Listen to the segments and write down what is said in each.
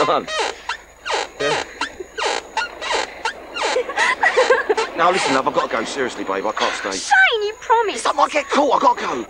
on. Yeah. Now listen, love, I've got to go. Seriously, babe, I can't stay. Shane, you promised. I might get caught. I've got to go.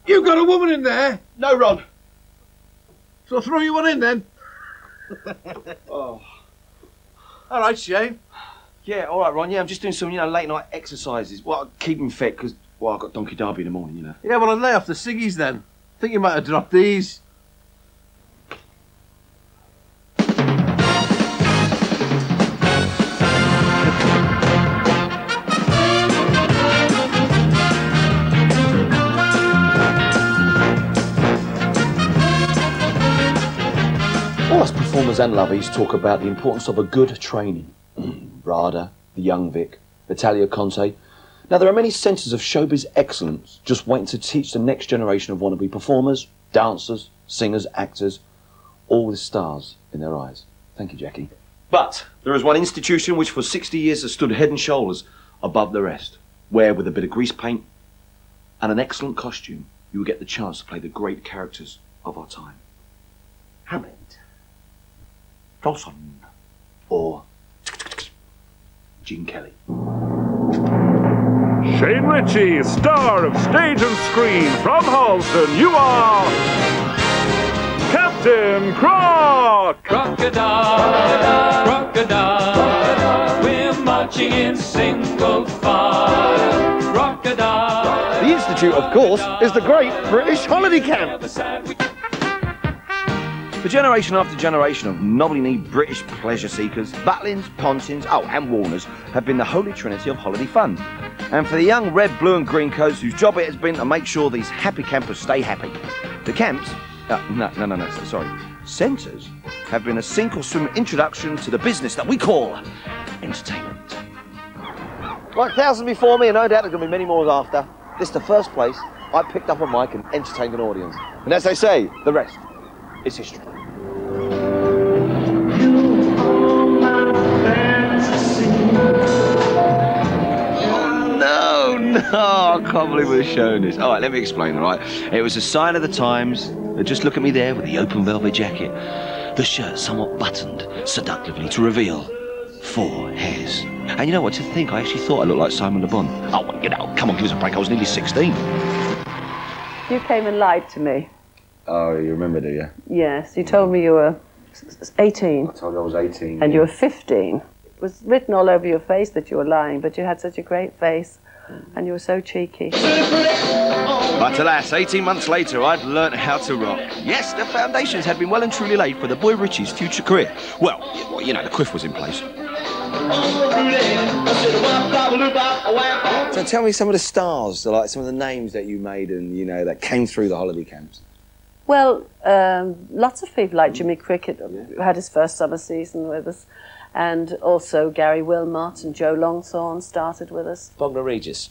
You got a woman in there? No, Ron. So I'll throw you one in then. Oh. All right, Shane. Yeah, all right, Ron. Yeah, I'm just doing some, late night exercises. Well, keeping fit because, I've got Donkey Derby in the morning, Yeah, well, I'd lay off the ciggies then. Think you might have dropped these. All us performers and lovies talk about the importance of a good training. Rada, the young Vic, Italia Conte. Now, there are many centres of showbiz excellence just waiting to teach the next generation of wannabe performers, dancers, singers, actors, all with stars in their eyes. Thank you, Jackie. But there is one institution which for 60 years has stood head and shoulders above the rest, where with a bit of grease paint and an excellent costume, you will get the chance to play the great characters of our time. Hamlet, Dawson, or Gene Kelly. Shane Ritchie, star of stage and screen from Halston, you are Captain Croc! Crocodile, crocodile, we're marching in single file. Crocodile. The Institute, of course, is the Great British Holiday Camp. For generation after generation of knobbly-kneed British pleasure seekers, Butlins, Pontins, and Warners have been the holy trinity of holiday fun. And for the young red, blue and green coats whose job it has been to make sure these happy campers stay happy, the camps, centres have been a sink or swim introduction to the business that we call entertainment. Like thousands before me, and no doubt there's going to be many more after, this is the first place I picked up a mic and entertained an audience. And as they say, the rest is history. Oh, no, I can't believe we're showing this. All right, let me explain, all right? It was a sign of the times. Just look at me there with the open velvet jacket. The shirt somewhat buttoned seductively to reveal 4 hairs. And you know what, to think, I actually thought I looked like Simon Le Bon. Oh, well, come on, give us a break. I was nearly 16. You came and lied to me. Oh, you remember, do you? Yes, you told me you were 18. I told you I was 18. And you were 15. It was written all over your face that you were lying, but you had such a great face, and you were so cheeky. But alas, 18 months later, I'd learnt how to rock. Yes, the foundations had been well and truly laid for the boy Richie's future career. Well, the quiff was in place. So tell me some of the stars, like some of the names that you made and, that came through the holiday camps. Well, lots of people like Jimmy Cricket, who had his first summer season with us, and also Gary Wilmot and Joe Longthorne started with us. Bognor Regis,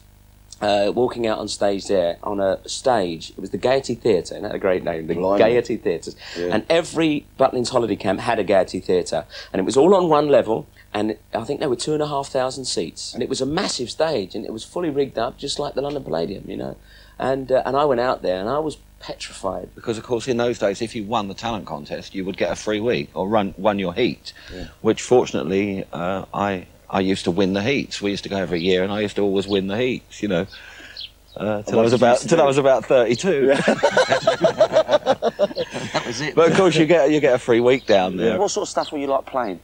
walking out on stage there, on a stage, it was the Gaiety Theatre, and that had a great name, the Gaiety Theatres. Yeah. And every Butlins holiday camp had a Gaiety Theatre, and it was all on one level, and I think there were 2,500 seats, and it was a massive stage, and it was fully rigged up, just like the London Palladium, And I went out there, and I was petrified. Because, of course, in those days, if you won the talent contest, you would get a free week, or won your heat, which, fortunately, I used to win the heats. We used to go every year, and I used to always win the heats, till I was about 32. Yeah. That was it. But of course, you get a free week down there. What sort of stuff were you like playing?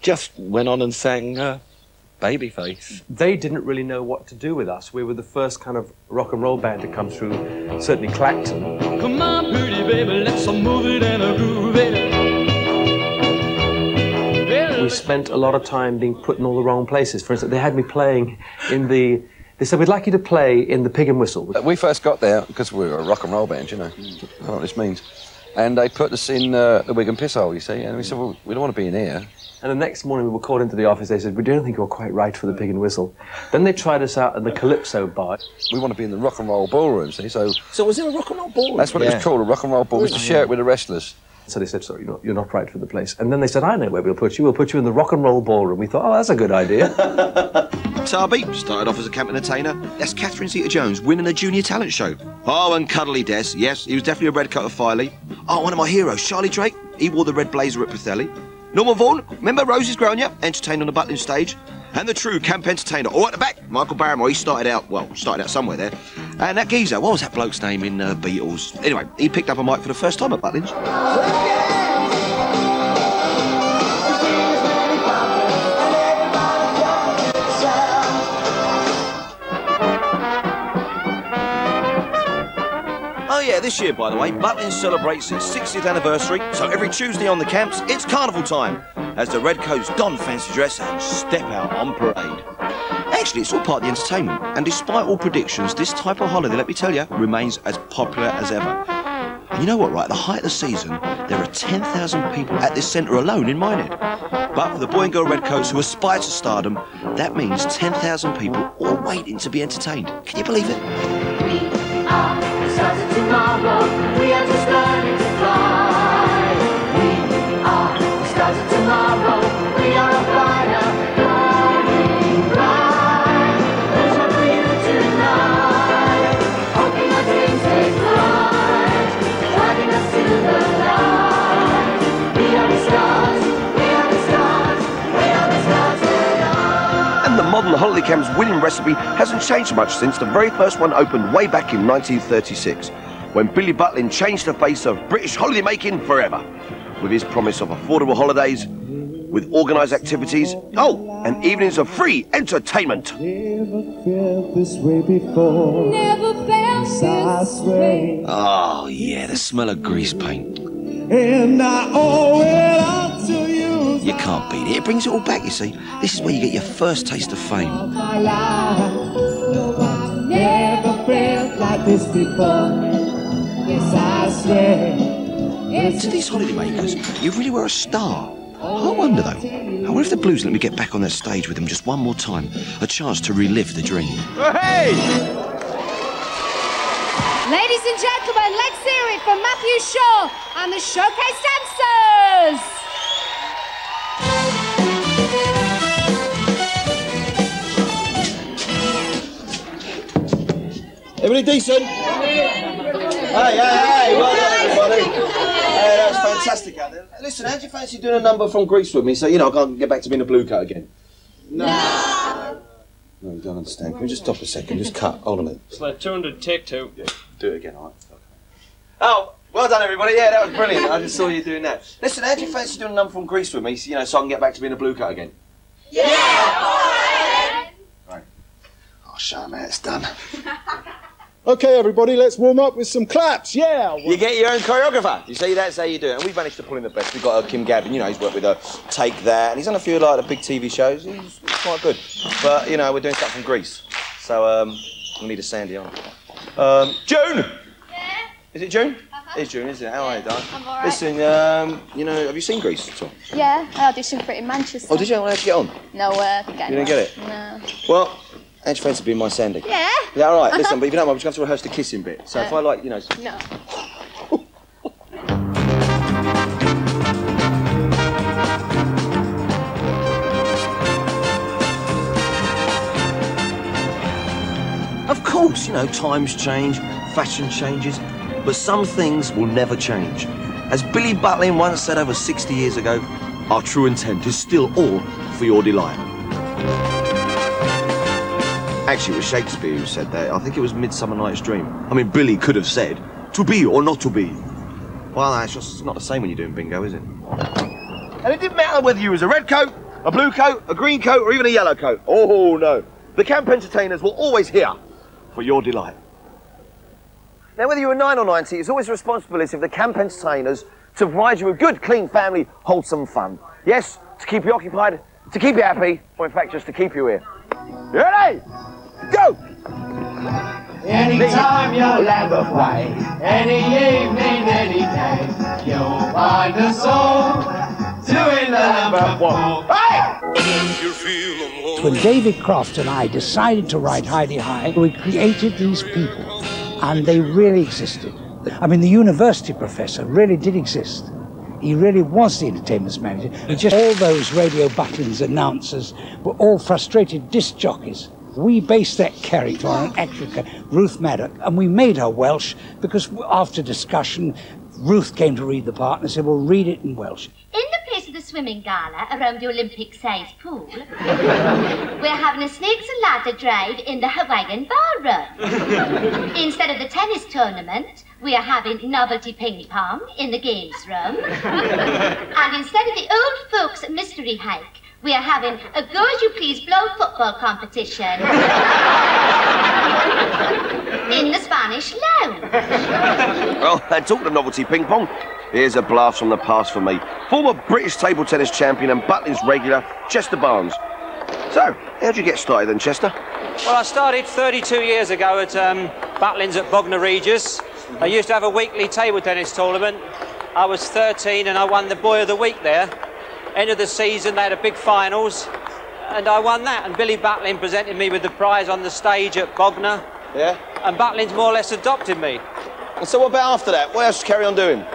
Just went on and sang Babyface. They didn't really know what to do with us. We were the first kind of rock and roll band to come through, certainly Clacton. Come on, pretty baby, let's move it and groove it. We spent a lot of time being put in all the wrong places. For instance, they had me playing in the... They said, we'd like you to play in the Pig and Whistle. We first got there, because we were a rock and roll band, you know. I don't know what this means. And they put us in the Wig and Piss Hole, you see. And we said, well, we don't want to be in here. And the next morning we were called into the office. They said, we don't think you're quite right for the Pig and Whistle. Then they tried us out at the Calypso bar. We want to be in the rock and roll ballroom, see. So was there a rock and roll ballroom? That's what it was called, a rock and roll ball. We used to share it with the wrestlers. So they said, sorry, you're not right for the place. And then they said, I know where we'll put you. We'll put you in the rock and roll ballroom. We thought, oh, that's a good idea. Darby started off as a camp entertainer. That's Catherine Zeta-Jones winning a junior talent show. Oh, and Cuddly Des, yes, he was definitely a red coat of Filey. Oh, one of my heroes, Charlie Drake, he wore the red blazer at Pathelli. Norman Vaughan, remember Rosie's Gronya, entertained on the Butlin stage. And the true camp entertainer, all at the back, Michael Barrymore, he started out somewhere there. And that geezer, what was that bloke's name in Beatles? Anyway, he picked up a mic for the first time at Butlins. Oh yeah, this year, by the way, Butlins celebrates its 60th anniversary, so every Tuesday on the camps, it's carnival time, as the Redcoats don fancy dress and step out on parade. Actually, it's all part of the entertainment, and despite all predictions, this type of holiday, let me tell you, remains as popular as ever. And you know what, right, at the height of the season, there are 10,000 people at this centre alone in Minehead. But for the boy and girl Redcoats who aspire to stardom, that means 10,000 people all waiting to be entertained. Can you believe it? We are the stars of tomorrow. We are just learning to fly. We are the stars of tomorrow. We are a fire, burning bright. There's hope for you tonight. Hoping our dreams take flight, driving us to the light. We are the stars. We are the stars. We are the stars tonight. And the modern holiday camp's winning recipe hasn't changed much since the very first one opened way back in 1936, when Billy Butlin changed the face of British holiday making forever, with his promise of affordable holidays, with organised activities, and evenings of free entertainment. Never felt this way before. Never felt this way. Oh yeah, the smell of grease paint. And I owe it all to you. You can't beat it. It brings it all back, you see. This is where you get your first taste of fame. My life, no, I never felt like this before. Yes, I swear. To these holidaymakers, you really were a star. I wonder though, I wonder if the Blues let me get back on that stage with them just one more time, a chance to relive the dream. Hey! Ladies and gentlemen, let's hear it for Matthew Shaw and the Showcase Dancers! Everybody decent? Hey, well done everybody. Hey, that was fantastic out there. Listen, how do you fancy doing a number from Greece with me so, I can't get back to being a blue coat again? No, you don't understand. Can we just stop a second? Just cut. Hold on a minute. It's like 200 take two. Yeah, do it again, all right? Oh, well done everybody. Yeah, that was brilliant. I just saw you doing that. Listen, how do you fancy doing a number from Greece with me so I can get back to being a blue coat again? Yeah! Right. Oh, show 'em how it's done. Okay, everybody, let's warm up with some claps. Yeah. You get your own choreographer. You see, that's how you do it. And we've managed to pull in the best. We've got Kim Gavin, he's worked with Take That, and he's on a few the big TV shows. He's quite good. But, we're doing stuff from Greece. So, we need a Sandy on. June! Yeah? Is it June? It's June, isn't it? How are you, darling? I'm all right. Listen, have you seen Greece at all? Yeah, I auditioned for it in Manchester. Oh, did you? How'd you get on? No, didn't get You didn't get it? No. Well, how'd you fancy being my Sandy? Yeah. Is that all right? Listen, but if you don't mind, we're just going to rehearse the kissing bit. So if I No. Of course, times change, fashion changes, but some things will never change. As Billy Butlin once said over 60 years ago, our true intent is still all for your delight. Actually, it was Shakespeare who said that. I think it was Midsummer Night's Dream. I mean, Billy could have said, to be or not to be. Well, that's just not the same when you're doing bingo, is it? And it didn't matter whether you was a red coat, a blue coat, a green coat, or even a yellow coat. Oh, no. The camp entertainers were always here for your delight. Now, whether you were 9 or 90, it's always the responsibility of the camp entertainers to provide you with good, clean, family, wholesome fun. Yes, to keep you occupied, to keep you happy, or in fact, just to keep you here. You ready? Go! Anytime you'll ever play, any evening, any day, you'll find us all doing the number 4. Hey! When David Croft and I decided to write Heidi High, we created these people, and they really existed. I mean, the university professor really did exist. He really was the entertainment manager. Just all those radio buttons announcers were all frustrated disc jockeys. We based that character on an actress, Ruth Maddock, and we made her Welsh because after discussion, Ruth came to read the part and said, well, read it in Welsh. In the place of the swimming gala around the Olympic-sized pool, we're having a snakes and ladder drive in the Hawaiian ballroom. Instead of the tennis tournament, we are having novelty ping pong in the games room. And instead of the old folks mystery hike, we are having a go-as-you-please-blow football competition in the Spanish lounge. Well, talking of novelty ping pong, here's a blast from the past for me. Former British table tennis champion and Butlins regular, Chester Barnes. So, how'd you get started then, Chester? Well, I started 32 years ago at Butlins at Bognor Regis. I used to have a weekly table tennis tournament. I was 13 and I won the Boy of the Week there. End of the season, they had a big finals, and I won that. And Billy Butlin presented me with the prize on the stage at Bognor. Yeah? And Butlin's more or less adopted me. And so what about after that? What else did you carry on doing?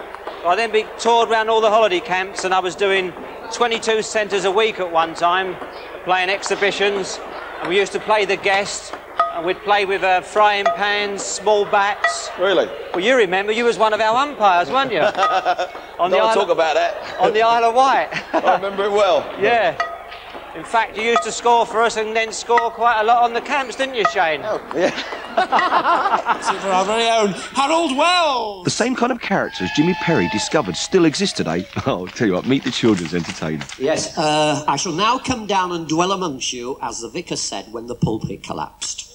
I then toured around all the holiday camps, and I was doing 22 centres a week at one time, playing exhibitions. And we used to play the guest, and we'd play with frying pans, small bats. Really? Well, you remember, you was one of our umpires, weren't you? Don't talk about that. On the Isle of Wight. I remember it well. Yeah. In fact, you used to score for us and then score quite a lot on the camps, didn't you, Shane? Oh, yeah. For our very own Harold Wells. The same kind of characters Jimmy Perry discovered still exist today. Oh, I'll tell you what, meet the children's entertainer. Yes, I shall now come down and dwell amongst you, as the vicar said when the pulpit collapsed.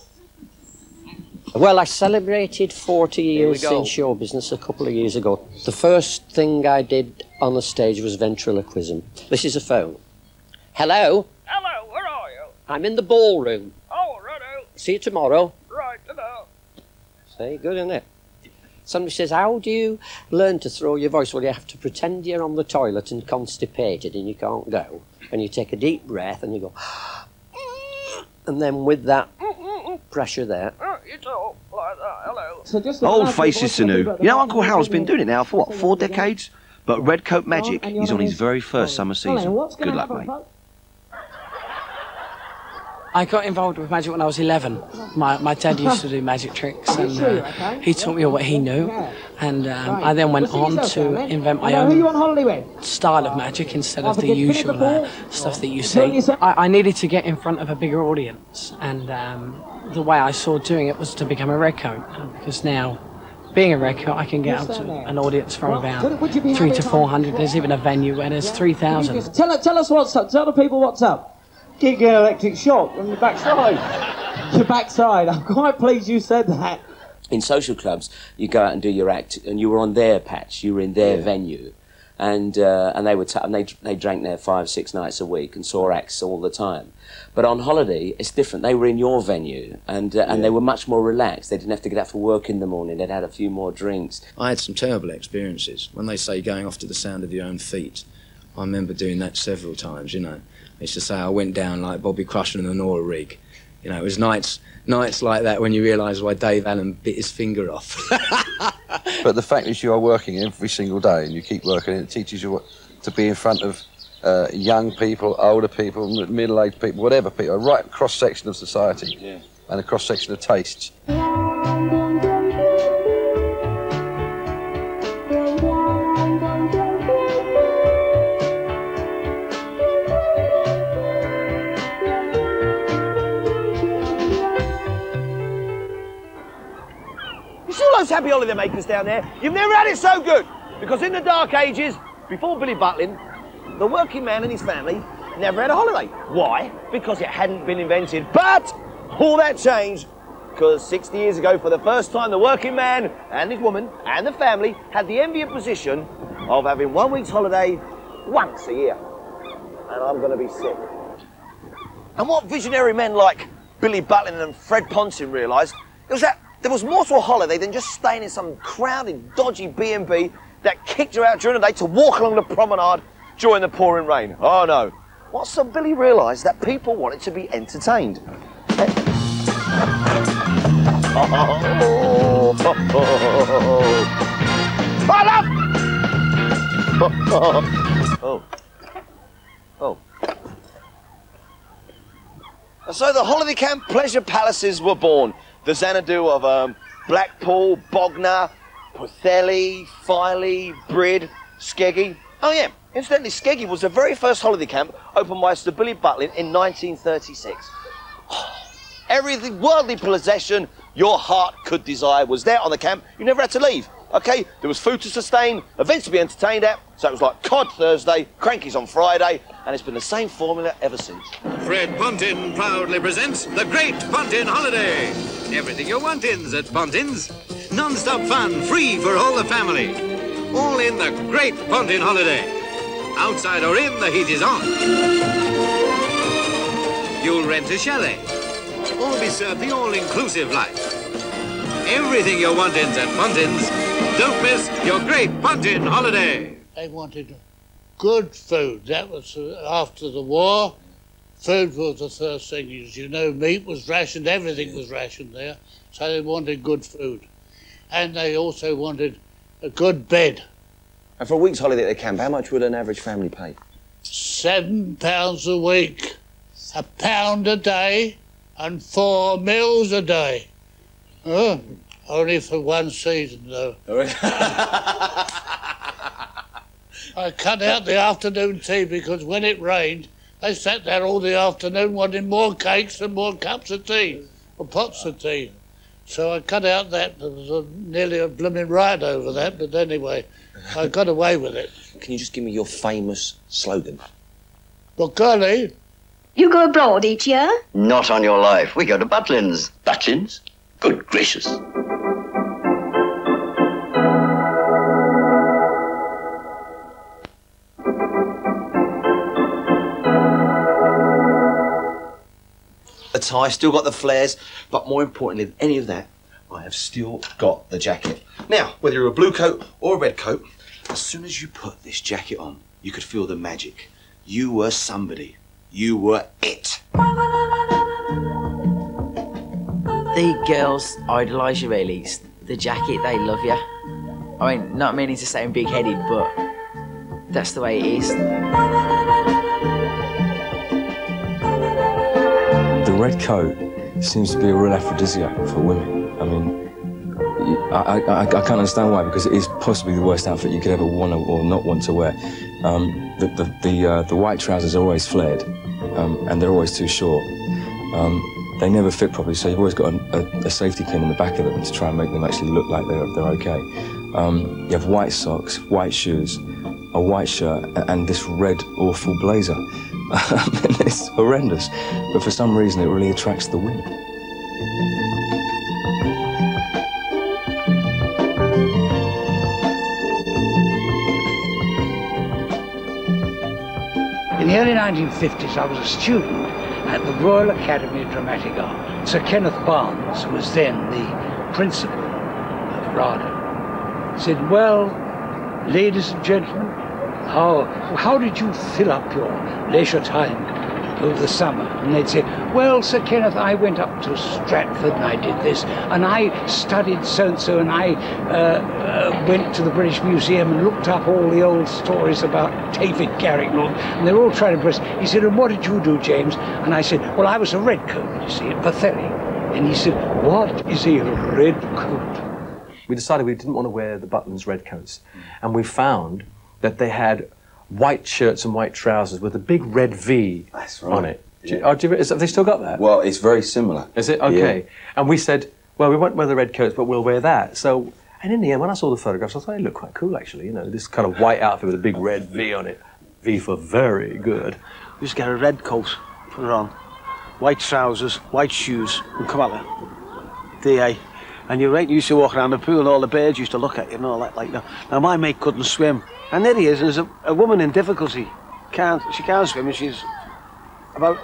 Well, I celebrated 40 years in show business a couple of years ago. The first thing I did on the stage was ventriloquism. This is a phone. Hello? Hello, where are you? I'm in the ballroom. Oh, righto. See you tomorrow. Right, ta-da. See, good, isn't it? Somebody says, how do you learn to throw your voice? Well, you have to pretend you're on the toilet and constipated and you can't go. And you take a deep breath and you go, and then with that pressure there. You talk like that, hello. So old faces to new. You know, Uncle Harold's been doing it now for what, 4 decades? But Red Coat Magic, he's on his very first summer season. Good luck, mate. I got involved with magic when I was 11. My dad used to do magic tricks, and he taught me all what he knew. And I then went on to invent my own style of magic instead of the usual stuff that you see. I needed to get in front of a bigger audience, and the way I saw doing it was to become a redcoat, because now, being a redcoat, I can get up to an audience from about 300 to 400. There's even a venue where there's 3,000. Tell us what's up. Tell the people what's up. Keep getting electric shock on your backside. Your backside. I'm quite pleased you said that. In social clubs, you go out and do your act, and you were on their patch. You were in their venue, and they were they drank there 5, 6 nights a week and saw acts all the time. But on holiday, it's different. They were in your venue, and they were much more relaxed. They didn't have to get up for work in the morning. They'd had a few more drinks. I had some terrible experiences. When they say going off to the sound of your own feet, I remember doing that several times, you know. I used to say I went down like Bobby Crusher in the Nora rig. You know, it was nights like that when you realise why Dave Allen bit his finger off. But the fact is you are working every single day and you keep working, and it teaches you what to be in front of young people, older people, middle-aged people, whatever people, a right cross-section of society and a cross-section of tastes. those happy holidaymakers down there, you've never had it so good. Because in the dark ages, before Billy Butlin, the working man and his family never had a holiday. Why? Because it hadn't been invented. But all that changed because 60 years ago, for the first time, the working man and his woman and the family had the enviable position of having 1 week's holiday once a year. And I'm going to be sick. And what visionary men like Billy Butlin and Fred Ponting realised was that there was more to a holiday than just staying in some crowded, dodgy B&B that kicked you out during the day to walk along the promenade during the pouring rain. Oh no. What Sir Billy realised that people wanted to be entertained. And so the holiday camp pleasure palaces were born. The Xanadu of Blackpool, Bognor, Pwllheli, Filey, Bryd, Skeggy. Oh yeah, incidentally, Skeggy was the very first holiday camp opened by Sir Billy Butlin in 1936. Every worldly possession your heart could desire was there on the camp. You never had to leave, okay? There was food to sustain, events to be entertained at, so it was like Cod Thursday, Crankies on Friday, and it's been the same formula ever since. Fred Ponting proudly presents the Great Ponting Holiday. Everything you want in's at Ponting's. Non-stop fun, free for all the family. All in the Great Ponting Holiday. Outside or in, the heat is on. You'll rent a chalet or be served the all-inclusive life. Everything you want in's at Ponting's. Don't miss your Great Ponting Holiday. They wanted good food. That was after the war. Food was the first thing. As you know, meat was rationed, everything was rationed there. So they wanted good food. And they also wanted a good bed. And for a week's holiday at the camp, how much would an average family pay? £7 a week, £1 a day, and 4 meals a day. Oh, only for one season, though. I cut out the afternoon tea because when it rained, they sat there all the afternoon wanting more cakes and more cups of tea, or pots of tea. So I cut out that. There was nearly a blooming riot over that, but anyway, I got away with it. Can you just give me your famous slogan? Well, Curly. You go abroad each year? Not on your life. We go to Butlin's. Butlin's? Good gracious. The tie, still got the flares, but more importantly than any of that, I have still got the jacket. Now, whether you're a blue coat or a red coat, as soon as you put this jacket on, you could feel the magic. You were somebody. You were it. The girls idolise you, really. It's the jacket, they love you. I mean, not meaning to sound big-headed, but that's the way it is. The red coat seems to be a real aphrodisiac for women. I mean, I can't understand why, because it is possibly the worst outfit you could ever want or not want to wear. The white trousers are always flared, and they're always too short. They never fit properly, so you've always got a safety pin in the back of them to try and make them actually look like they're okay. You have white socks, white shoes, a white shirt, and this red, awful blazer. And it's horrendous, but for some reason it really attracts the women. In the early 1950s, I was a student at the Royal Academy of Dramatic Art. Sir Kenneth Barnes was then the principal of RADA. He said, well, ladies and gentlemen, how did you fill up your leisure time over the summer? And they'd say, well, Sir Kenneth, I went up to Stratford and I did this, and I studied so-and-so, and I went to the British Museum and looked up all the old stories about David Garrick, and they were all trying to impress. He said, and what did you do, James? And I said, well, I was a redcoat, you see, at Pwllheli. And he said, what is a redcoat? We decided we didn't want to wear the Butlins' red coats, and we found that they had white shirts and white trousers with a big red V on it. Have they still got that? Well, it's very similar. Is it? Okay. Yeah. And we said, well, we won't wear the red coats, but we'll wear that. So, and in the end, when I saw the photographs, I thought they looked quite cool, actually. You know, this kind of white outfit with a big red V on it. V for very good. We just get a red coat, put it on, white trousers, white shoes, and come out there. DA. And you're right, you used to walk around the pool and all the birds used to look at you and all that like that. Now my mate couldn't swim. And there he is, and there's a woman in difficulty. She can't swim, and she's about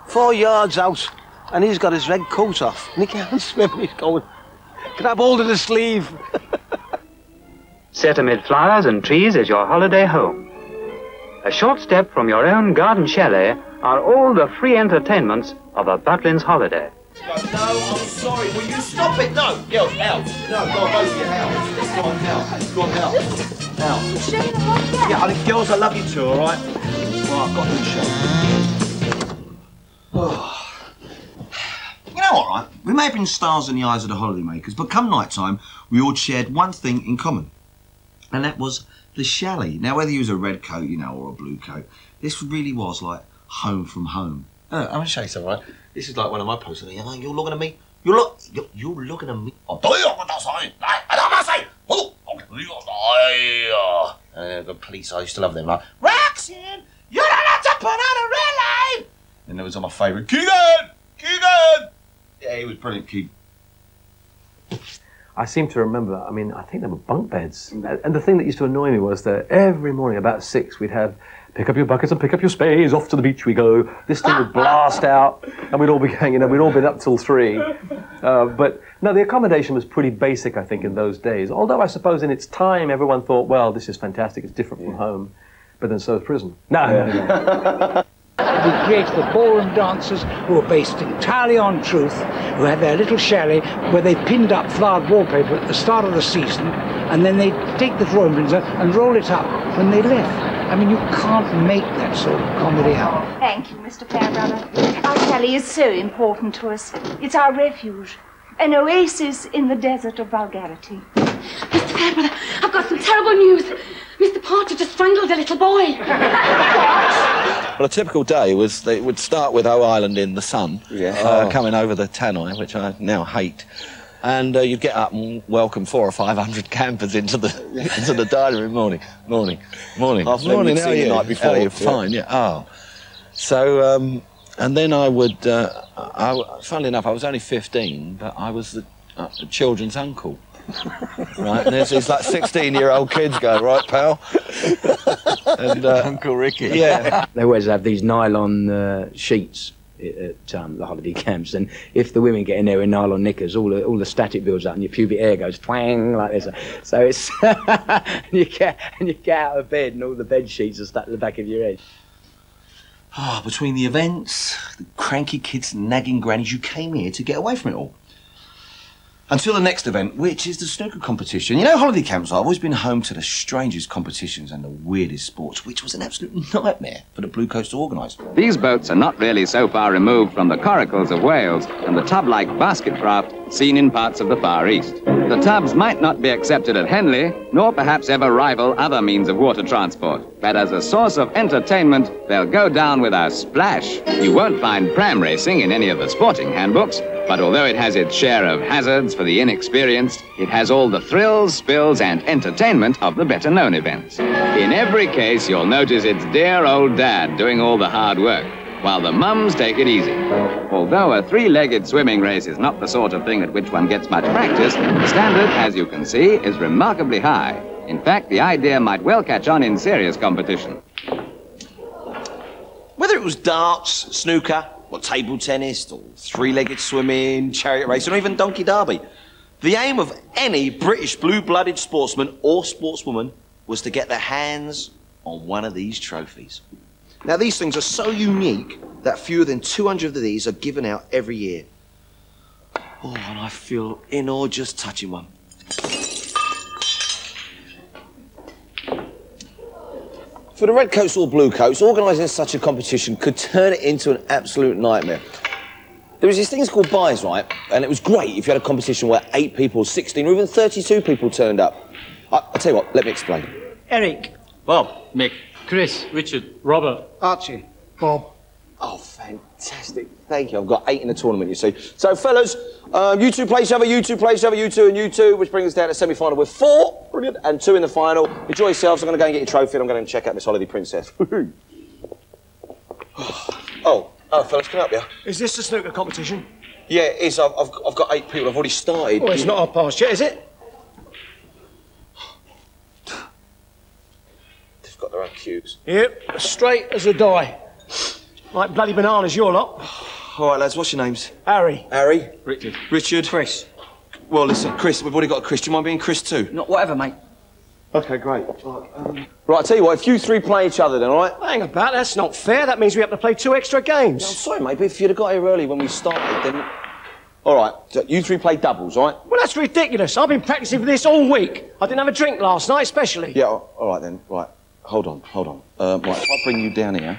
4 yards out. And he's got his red coat off, and he can't swim, and he's going, grab hold of the sleeve. Set amid flowers and trees is your holiday home. A short step from your own garden chalet are all the free entertainments of a Butlins holiday. No, I'm sorry. Will you stop it? No, girls, out. No, go on, both of you, out. Go on, out. Go on, out. Out. Yeah, I think girls, I love you too, all right? Well, I've got to show. Oh. You know what, right? We may have been stars in the eyes of the holidaymakers, but come night time, we all shared one thing in common. And that was the chalet. Now, whether you was a red coat, you know, or a blue coat, this really was like home from home. I'm going to show you something, right? This is like one of my posters. You're looking at me. You're looking at me. The police, I used to love them. Like, Roxanne, you don't have to put on a red light. And there was my favourite, Keegan. Yeah, he was brilliant, Keegan. I seem to remember, I mean, I think they were bunk beds. And the thing that used to annoy me was that every morning about 6 we'd have pick up your buckets and pick up your spades, off to the beach we go. This thing would blast out and we'd all be hanging out. We'd all been up till 3. But no, the accommodation was pretty basic, I think, in those days. Although I suppose in its time everyone thought, well, this is fantastic, it's different from home. But then so is prison. No. We created the ballroom dancers who were based entirely on truth, who had their little chalet where they pinned up flowered wallpaper at the start of the season, and then they'd take the drawing pins and roll it up when they left. I mean, you can't make that sort of comedy out. Thank you, Mr. Fairbrother. Our chalet is so important to us. It's our refuge, an oasis in the desert of vulgarity. Mr. Fairbrother, I've got some terrible news. Mr. Porter just strangled a little boy. Well, a typical day was they would start with O Island in the sun, coming over the Tannoy, which I now hate. And you'd get up and welcome 400 or 500 campers into the dining room. Morning. Half of them you'd seen the night before. Oh, you're fine, yeah. Oh. So, and then I would, funnily enough, I was only 15, but I was the children's uncle. Right, and there's these like 16-year-old kids going, right, pal? And Uncle Ricky. Yeah. They always have these nylon sheets at the holiday camps, and if the women get in there in nylon knickers, all the static builds up and your pubic hair goes twang like this. So it's and you get out of bed and all the bed sheets are stuck to the back of your head. Ah, between the events, the cranky kids and nagging grannies, you came here to get away from it all. Until the next event, which is the snooker competition. You know, holiday camps, I've always been home to the strangest competitions and the weirdest sports, which was an absolute nightmare for the Blue Coast to organise. These boats are not really so far removed from the coracles of Wales and the tub-like basket craft seen in parts of the Far East. The tubs might not be accepted at Henley, nor perhaps ever rival other means of water transport. But as a source of entertainment, they'll go down with a splash. You won't find pram racing in any of the sporting handbooks, but although it has its share of hazards for the inexperienced, it has all the thrills, spills, and entertainment of the better-known events. In every case, you'll notice it's dear old Dad doing all the hard work, while the mums take it easy. Although a three-legged swimming race is not the sort of thing at which one gets much practice, the standard, as you can see, is remarkably high. In fact, the idea might well catch on in serious competition. Whether it was darts, snooker, or table tennis, or three-legged swimming, chariot racing, or even donkey derby, the aim of any British blue-blooded sportsman or sportswoman was to get their hands on one of these trophies. Now, these things are so unique that fewer than 200 of these are given out every year. Oh, and I feel in awe just touching one. For the red coats or blue coats, organising such a competition could turn it into an absolute nightmare. There was these things called buys, right? And it was great if you had a competition where 8 people, 16, or even 32 people turned up. I'll tell you what, let me explain. Eric. Bob. Mick. Chris. Richard. Robert. Archie. Bob. Oh, fantastic. Thank you. I've got 8 in the tournament, you see. So, fellas, you two play each other, you two play each other, you two and you two, which brings us down to semi-final with 4. Brilliant. And 2 in the final. Enjoy yourselves. I'm going to go and get your trophy and I'm going to check out Miss Holiday Princess. Oh, fellas, can I help you? Is this the snooker competition? Yeah, it is. I've got 8 people. I've already started. Well, it's not half past yet, is it? They've got their own cues. Yep, straight as a die. Like bloody bananas, your lot. All right, lads, what's your names? Harry. Harry? Richard. Richard? Chris. Well, listen, Chris, we've already got Chris. Do you mind being Chris too? Not whatever, mate. OK, great. Right, I'll tell you what, if you 3 play each other then, all right? Hang about, that's not fair. That means we have to play 2 extra games. No, I'm sorry, mate, but if you'd have got here early when we started, then... All right, so you 3 play doubles, all right? Well, that's ridiculous. I've been practising for this all week. I didn't have a drink last night, especially. Yeah, all right then. Right, hold on. Right, if I bring you down here...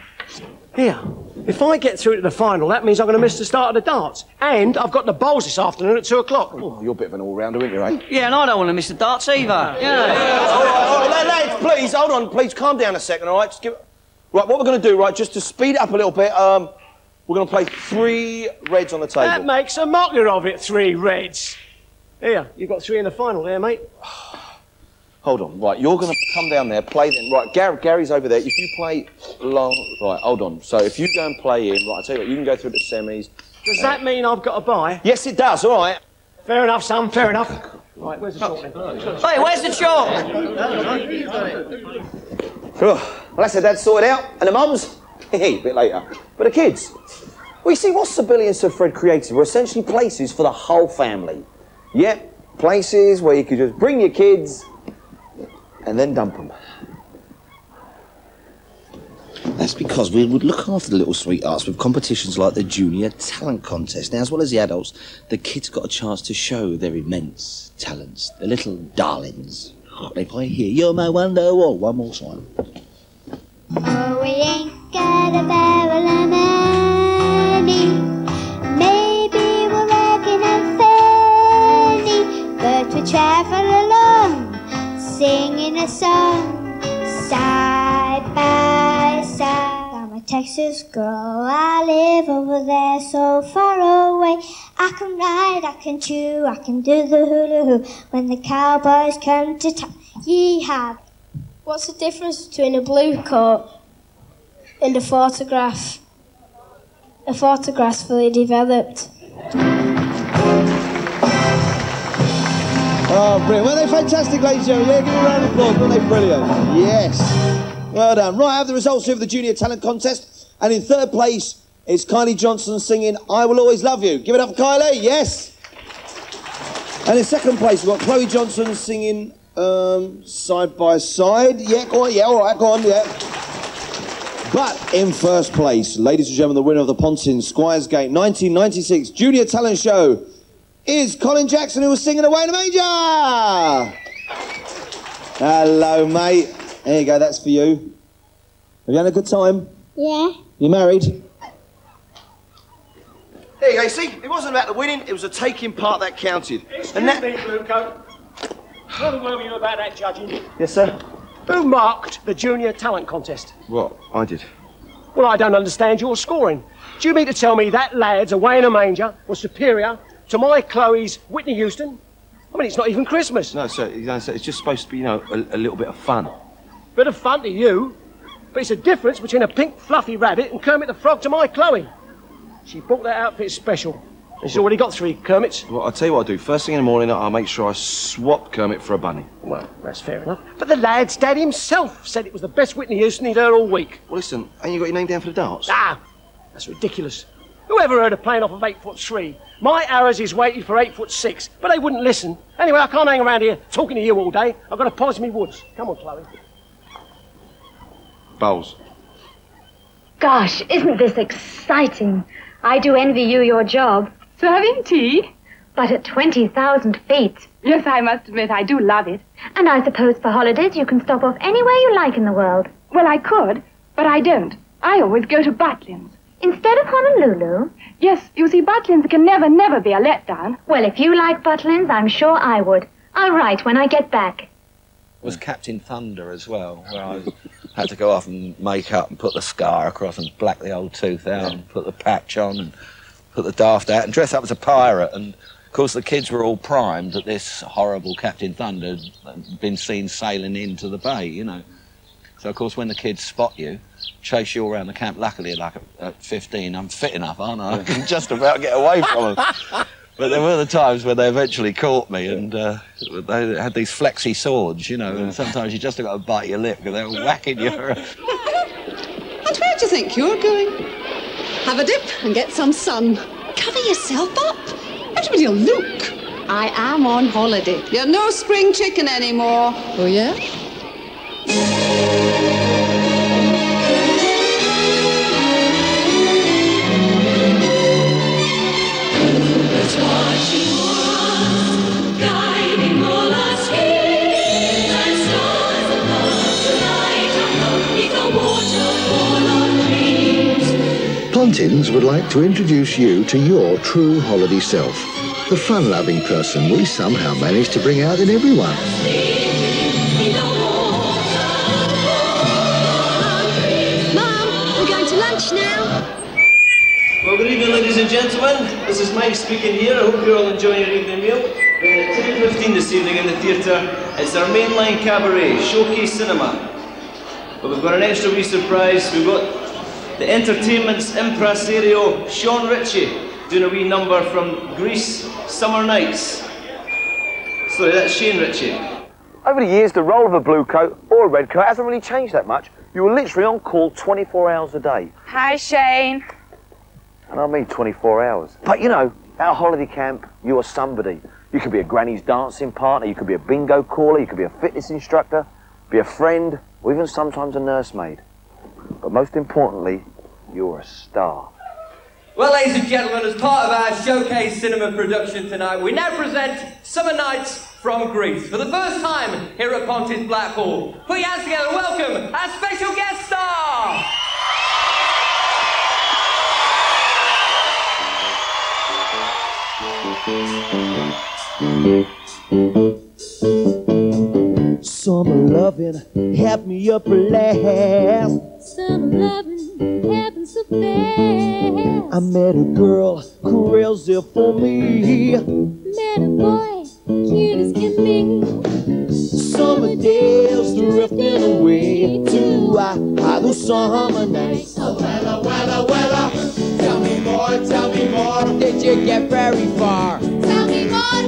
Here, if I get through to the final, that means I'm going to miss the start of the darts. And I've got the bowls this afternoon at 2 o'clock. Oh, you're a bit of an all-rounder, aren't you, eh? Yeah, and I don't want to miss the darts either. Yeah. All right, lads, please, hold on. Please, calm down a second, all right? Just give... Right, what we're going to do, right, just to speed it up a little bit, we're going to play 3 reds on the table. That makes a mockery of it, 3 reds. Here, you've got 3 in the final there, mate. Hold on, right, you're going to come down there, play then. Right, Gary's over there. If you play long... Right, hold on. So if you go and play him, right, I'll tell you what, you can go through the semis. Does that mean I've got to buy? Yes, it does, all right. Fair enough, son, fair enough. Right, where's the chalk then? Hey, where's the chalk? Well, that's the dad sorted out, and the mums, a bit later. But the kids, well, you see, what Sir Billy and Sir Fred created were essentially places for the whole family. Yep, places where you could just bring your kids and then dump them. That's because we would look after the little sweethearts with competitions like the Junior Talent Contest. Now, as well as the adults, the kids got a chance to show their immense talents. The little darlings. If I hear you're my Wonderwall, one more time. Oh, we ain't got a barrel of money. Maybe we're working and funny, but we travel along, singing a song, side by side. I'm a Texas girl, I live over there so far away. I can ride, I can chew, I can do the hula hoop when the cowboys come to town. Yeehaw. What's the difference between a blue coat and a photograph? A photograph's fully developed. Oh, brilliant. Weren't they fantastic, ladies and gentlemen? Yeah, give them a round of applause. Weren't they brilliant? Yes. Well done. Right, I have the results here of the Junior Talent Contest. And in 3rd place is Kylie Johnson singing I Will Always Love You. Give it up for Kylie. Yes. And in 2nd place, we've got Chloe Johnson singing Side by Side. Yeah, go on. Yeah, all right, go on. Yeah. But in 1st place, ladies and gentlemen, the winner of the Pontin Squires Gate 1996 Junior Talent Show is Colin Jackson, who was singing Away in a Manger. Hello, mate. There you go, that's for you. Have you had a good time? Yeah. You married? There you go, see? It wasn't about the winning, it was the taking part that counted. Excuse me, Blue Coat. What were you about that judging? Yes, sir? Who marked the Junior Talent Contest? What? I did. Well, I don't understand your scoring. Do you mean to tell me that lad's Away in a Manger was superior to my Chloe's Whitney Houston? I mean, it's not even Christmas. No, sir, it's just supposed to be, you know, a little bit of fun. Bit of fun to you, but it's a difference between a pink fluffy rabbit and Kermit the Frog to my Chloe. She bought that outfit special, and she's already got 3 Kermits. Well, I'll tell you what I'll do. First thing in the morning, I'll make sure I swap Kermit for a bunny. Well, that's fair enough. But the lad's dad himself said it was the best Whitney Houston he'd heard all week. Well, listen, ain't you got your name down for the darts? Ah, that's ridiculous. Whoever heard of playing off of 8'3"? My arrows is weighted for 8'6", but they wouldn't listen. Anyway, I can't hang around here talking to you all day. I've got to polish me woods. Come on, Chloe. Bowls. Gosh, isn't this exciting? I do envy you your job. So having tea? But at 20,000 feet. Yes, I must admit I do love it. And I suppose for holidays you can stop off anywhere you like in the world. Well, I could, but I don't. I always go to Butlins. Instead of Honolulu? Yes, you see, Butlins can never be a letdown. Well, if you like Butlins, I'm sure I would. I'll write when I get back. Was Captain Thunder as well, where I Had to go off and make up and put the scar across and black the old tooth out and put the patch on and put the daft out and dress up as a pirate. And of course the kids were all primed that this horrible Captain Thunder had been seen sailing into the bay, you know. So of course when the kids spot you, chase you all around the camp, luckily like at 15 I'm fit enough, aren't I? I can just about get away from them. But there were the times when they eventually caught me and they had these flexi swords, you know, and sometimes you just got to bite your lip because they were whacking you. And where do you think you're going? Have a dip and get some sun. Cover yourself up. Everybody will look. I am on holiday. You're no spring chicken anymore. Oh, yeah? Pontins would like to introduce you to your true holiday self, the fun-loving person we somehow managed to bring out in everyone. Mum, we're going to lunch now. Well, good evening, ladies and gentlemen. This is Mike speaking here. I hope you're all enjoying your evening meal. We're at 10:15 this evening in the theatre. It's our mainline cabaret, Showcase Cinema. But we've got an extra wee surprise. We've got the entertainment's impresario, Sean Ritchie, doing a wee number from Greece, Summer Nights. Sorry, that's Shane Ritchie. Over the years, the role of a blue coat or a red coat hasn't really changed that much. You were literally on call 24 hours a day. Hi, Shane. And I mean 24 hours. But you know, at a holiday camp, you are somebody. You could be a granny's dancing partner, you could be a bingo caller, you could be a fitness instructor, be a friend, or even sometimes a nursemaid. But most importantly, you're a star. Well, ladies and gentlemen, as part of our Showcase Cinema production tonight, we now present Summer Nights from Greece for the first time here at Pontins Blackhall. Put your hands together and welcome our special guest star! Summer loving, have me up last. Summer loving, happens so fast. I met a girl, crazy for me. Met a boy, cute as can be. Summer days drifting away to those summer nights. Oh, well, tell me more, Did you get very far? tell me more,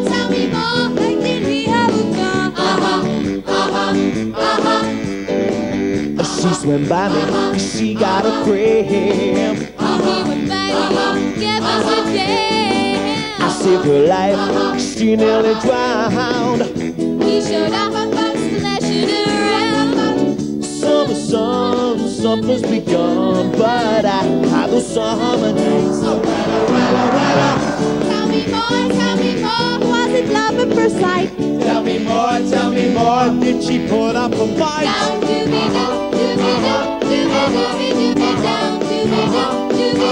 like did we have a fun? She swam by me, she got a cramp. We were fighting, gave us a dance. I saved her life, she nearly drowned. We showed off, splashing around. Summer sun, summer's begun, but I had those summer nights. Tell me more, was it love at first sight? Tell me more, did she put up a fight? Down, doobie down, doobie down, doobie doobie down, doobie down, doobie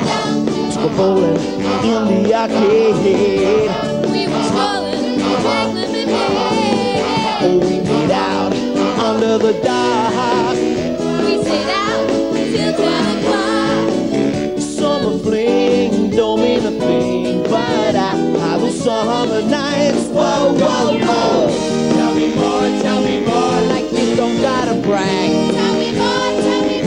down. Took a bowling in the arcade. We were strolling like lemonade. Oh, we made out under the dark. We stayed out till 10 o'clock. Summer fling don't mean a thing, but I had those summer nights. Whoa, whoa, whoa. Tell me more, like you don't gotta brag. Tell me more, cause it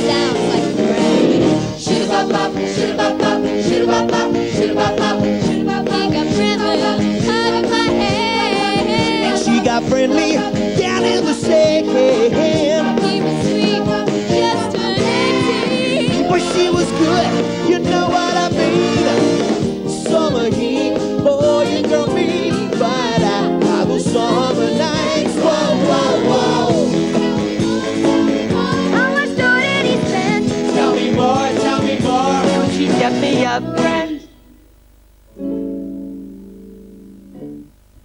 sounds like a brag. Shoot-a-bop-bop, shoot-a-bop-bop, shoot-a-bop-bop, shoot-a-bop-bop, shoot-a-bop-bop. He got friendly out of my hand. She got friendly down in the sand. He was sweet, just turned 18. But she was good, you know what I mean. Summer heat, boy, you girl me. But I had those summer nights. Whoa, whoa, whoa. How much dough did he spend? Tell me more. Don't you get me up, friend?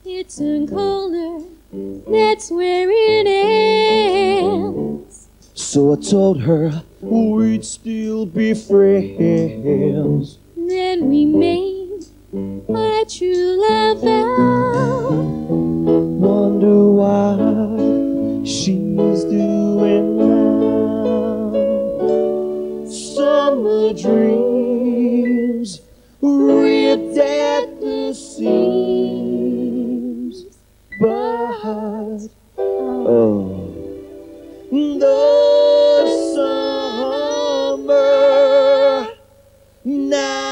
It turned colder, that's where it ends. So I told her we'd still be friends. Then we made our true love vow. Wonder why she she's doing now. Summer dreams ripped at the seams, but oh, the summer night.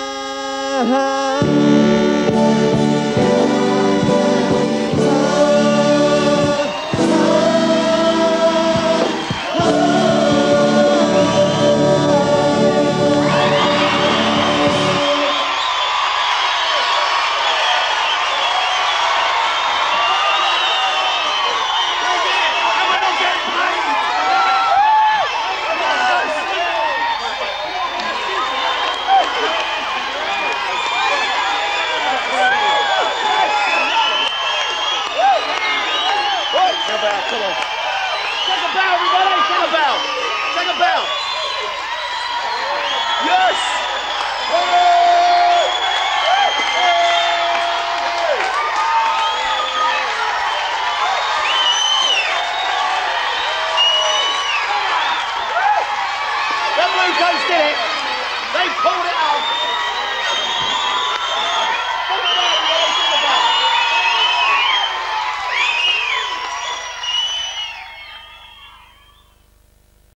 They pulled it